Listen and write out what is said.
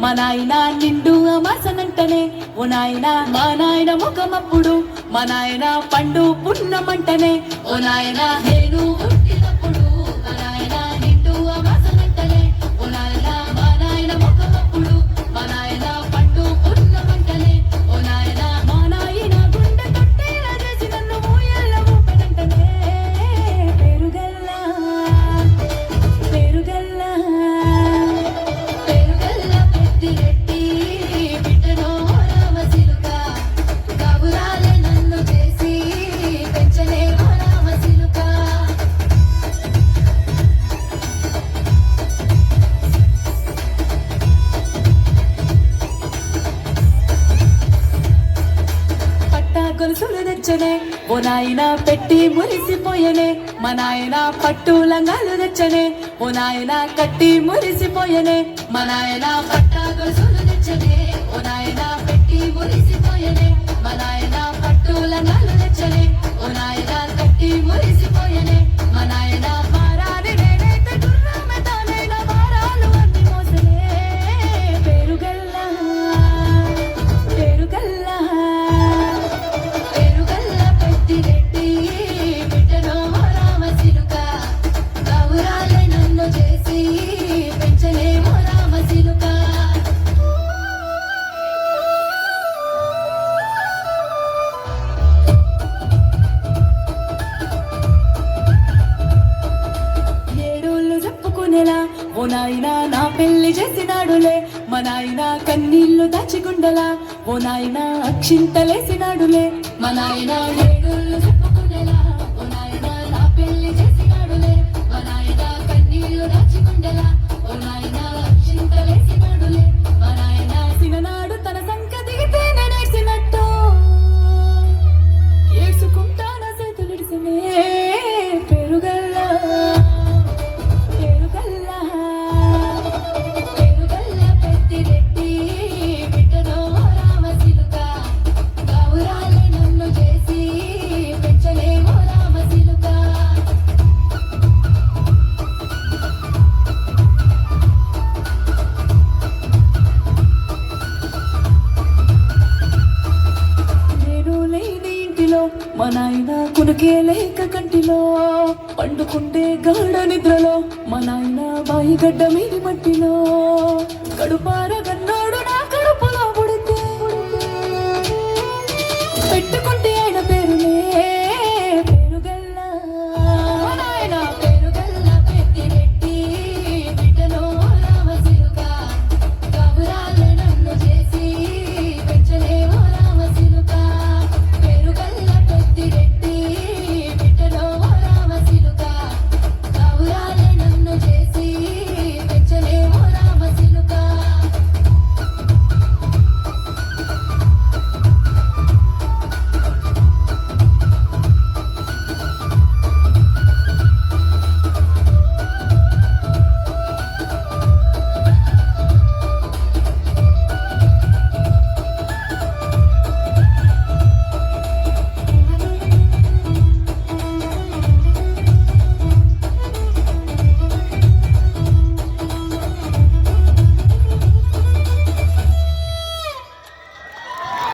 మా నాయన నిండు అమాసనంటనే ఓ నాయన మా నాయన ముఖమప్పుడు మా నాయన పండు పున్నమంటనే ఓ నాయన నేను పుట్టినప్పుడు మా నాయన నిండు అమాసనంటనే ఓ నాయన మా నాయన ముఖమప్పుడు మా నాయన పండు పున్నమంటనే ఓ నాయన మా నాయన గుండె కట్టేలా చేసి నన్ను ఊయల్ల ఊపెనంటనే పేరుగల్లా పేరుగల్లా పేరుగల్లా పెద్దిరెడ్డి బిడ్డనో రామసిలుక గాబురాలే నన్ను చేసి పెంచలే రామసిలుక పట్టా గొలుసులు తెచ్చనే ఓ నాయన పెట్టి మురిసిపోయనే మా నాయన పట్టు లంగాలు తెచ్చనే ఓ నాయన కట్టి మురిసిపోయనే మా నాయన పట్టా గొలుసులు తెచ్చనే ఓ నాయన పెట్టి మురిసిపోయనే మా నాయన పట్టు లంగాలు తెచ్చనే ఓ నాయన కట్టి మురిసిపోయనే మా నాయన మారాని నేనైతే గుర్రమే తానైనా మారాలు అన్ని మోసనే పేరుగల్లా పేరుగల్లా పేరుగల్లా పెద్దిరెడ్డి బిడ్డనో రామసిలుక గావురాలే నన్ను చేసి పెంచలేమో రామసిలుక ఏడోళ్ళు చెప్పుకునేలా ఓ నాయన నా పెళ్లి చేసినాడులే మా నాయన కన్నీళ్లు దాచిగుండలా ఓ నాయన అక్షింతలేసినాడులే మా నాయన ఏడోళ్ళు చెప్పుకునేలా ఓ నాయన నా పెళ్లి చేసినాడులే మా నాయన కన్నీళ్లు దాచిగుండలా ఓ నాయన అక్షింతలేసినాడులే మా నాయన సిననాడు తన సంక దిగితే నేనేసినట్టు ఏడ్చుకుంటా నా చేతులిడిసనే పెరుగల్లా పేరుగల్లా పేరుగల్లా పెద్దిరెడ్డి బిడ్డనో రామసిలుక గావురాలే నన్ను చేసి పెంచలేమో రామసిలుక నేను లేని ఇంటిలో మా నాయన కునుకే లేక కంటిలో పండుకుంటే గాఢ నిద్రలో మా నాయన బాయి గడ్డ మీది మట్టిలో కడుపార గన్నాడు నా కడుపులో పుడితే పెట్టుకుంటే ఆయన పేరులే